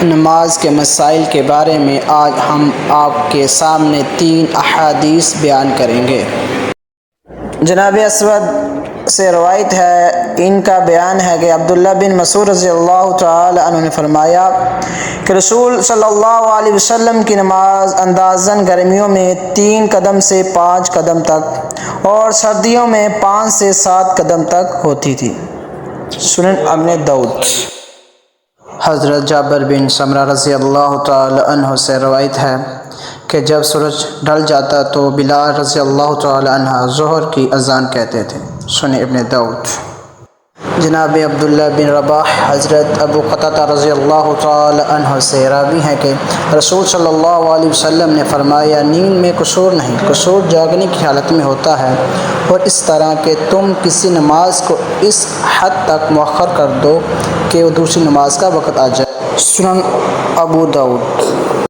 نماز کے مسائل کے بارے میں آج ہم آپ کے سامنے 3 احادیث بیان کریں گے۔ جناب اسود سے روایت ہے، ان کا بیان ہے کہ عبداللہ بن مسعود رضی اللہ تعالی عنہ نے فرمایا کہ رسول صلی اللہ علیہ وسلم کی نماز اندازاً گرمیوں میں 3 قدم سے 5 قدم تک اور سردیوں میں 5 سے 7 قدم تک ہوتی تھی۔ سنن ابن داؤد۔ حضرت جابر بن سمرہ رضی اللہ تعالی عنہ سے روایت ہے کہ جب سورج ڈھل جاتا تو بلال رضی اللہ تعالی عنہ ظہر کی اذان کہتے تھے۔ سنن ابن داؤد۔ جناب عبداللہ بن رباح حضرت ابو قتادہ رضی اللہ تعالی عنہ سے راوی ہیں کہ رسول صلی اللہ علیہ وسلم نے فرمایا، نیند میں قصور نہیں، قصور جاگنے کی حالت میں ہوتا ہے، اور اس طرح کہ تم کسی نماز کو اس حد تک مؤخر کر دو کہ وہ دوسری نماز کا وقت آ جائے۔ سنن ابو داؤد۔